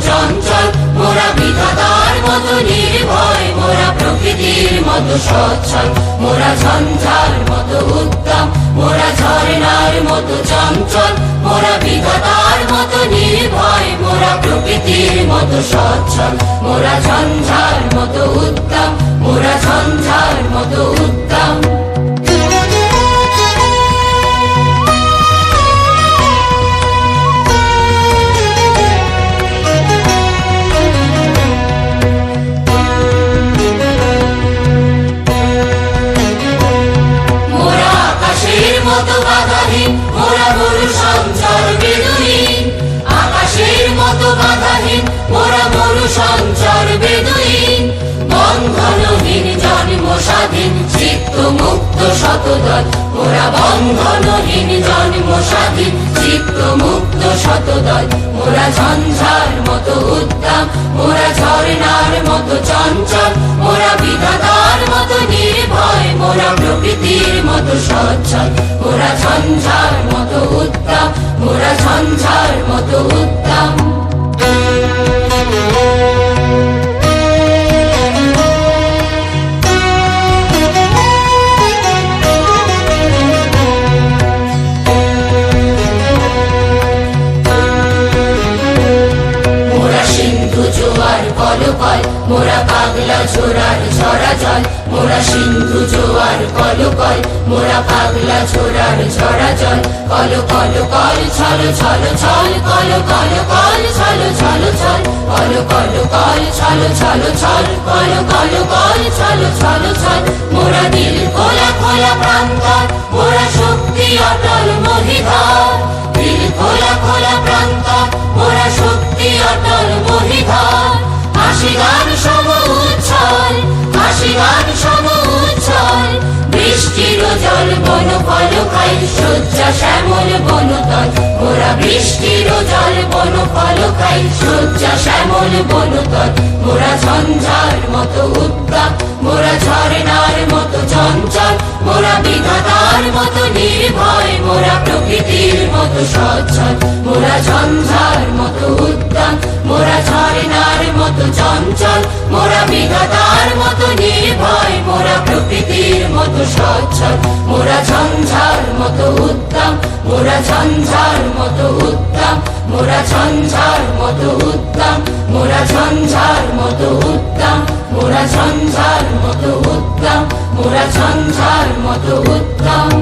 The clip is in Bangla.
চঞ্চল, মোরা বিধাতার মতো নির্ভয়, মোরা প্রকৃতির মতো সচ্ছল, মোরা ঝঞ্ঝার মতো উদ্দাম, মোরা ঝর্ণার মতো চঞ্চল, মোরা বিধাতার মতো নির্ভয়, মোরা প্রকৃতির মতো সচ্ছল, মোরা ঝঞ্ঝার মতো উদ্দাম, মোরা ঝঞ্ঝার মতো উদ্দাম। মোরা মরু সঞ্চার বেদুইন, আকাশের মতো বাধাহীন, মোরা মরু সঞ্চার বেদুইন, বন্ধনহীন জন্ম স্বাধীন, চিত্ত মুক্ত শতদল, মোরা বন্ধনহীন জন্ম স্বাধীন, চিত্ত মুক্ত শতদল, মোরা ঝঞ্ঝার মতো উদ্দাম, মোরা ঝর্ণার মতো চঞ্চল, মোরা বিধাতার মতো নির্ভয়, মোরা প্রকৃতির মতো সচ্ছল, মোরা ঝঞ্ঝার মতো উদ্দাম, মোরা ঝঞ্ঝার মতো উদ্দাম। মোরা পাগলা ঝোড়ার ঝরা জল, মোরা সিন্ধু জোয়ার কলকল, মোরা পাগলা ঝোড়ার ঝরা জল, কল কল কল ছল ছল ছল, কল কল কল ছল ছল ছল, কল কল কল ছল ছল ছল, কল কল কল ছল ছল ছল, মোরা দিল খোলা খোলা প্রান্তর, মোরা শক্তি অটল মহিধর, দিল খোলা খোলা প্রান্তর, মোরা শক্তি অটল মহিধর, হাসি গান সম উচ্ছল, হাসি গান সম উচ্ছল, বৃষ্টির জল বন ফল খাই, শয্যা শ্যামল বনতল, মোরা বৃষ্টির জল বন ফল খাই, শয্যা শ্যামল বনতল, মোরা ঝঞ্ঝার মতো উদ্দাম, মোরা ঝর্ণার মতো চঞ্চল, মোরা বিধাতার মতো নির্ভয়, মোরা প্রকৃতির মতো সচ্ছল, মোরা ঝঞ্ঝার মতো উদ্দাম, মোরা ঝর্ণার মতো চঞ্চল, মোরা বিধাতার মতো নির্ভয়, মোরা প্রকৃতির মতো সচ্ছল, মোরা ঝঞ্ঝার মতো উদ্দাম, মোরা ঝঞ্ঝার মতো উদ্দাম, মোরা ঝঞ্ঝার মতো উদ্দাম, মোরা ঝঞ্ঝার মতো উদ্দাম, মোরা ঝঞ্ঝার মতো উদ্দাম, মোরা ঝঞ্ঝার মতো উদ্দাম।